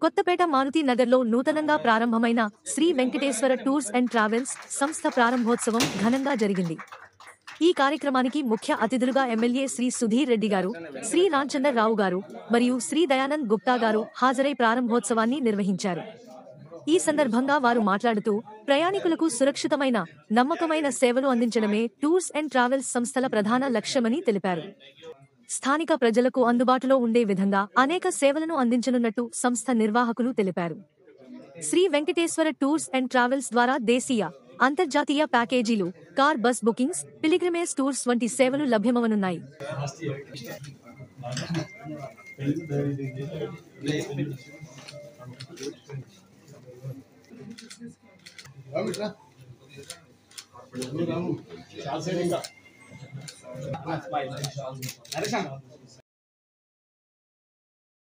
కొత్తపేట మారుతి నగర్లో నూతనంగా ప్రారంభమైన Shri Venkateswara tours and travels సంస్థ ప్రారంభోత్సవం ఘనంగా జరిగింది. ఈ కార్యక్రమానికి ముఖ్య అతిథులుగా ఎమ్మెల్యే శ్రీ సుధీర్ రెడ్డి గారు, శ్రీ రాంచందర్ రావు గారు మరియు శ్రీ దయానంద్ గుప్తా గారు హాజరై ప్రారంభోత్సవాన్ని నిర్వహించారు. ఈ సందర్భంగా వారు మాట్లాడుతూ, ప్రయాణికులకు సురక్షితమైన, నమ్మకమైన సేవలు అందించడమే టూర్స్ అండ్ ట్రావెల్స్ సంస్థల ప్రధాన లక్ష్యమని తెలిపారు. స్థానిక ప్రజలకు అందుబాటులో ఉండే విధంగా అనేక సేవలను అందించనున్నట్టు సంస్థ నిర్వాహకులు తెలిపారు. Shri Venkateswara tours and travels ద్వారా దేశీయ, అంతర్జాతీయ ప్యాకేజీలు, car bus bookings, pilgrimage tours వంటి సేవలు లభ్యమవనున్నాయి.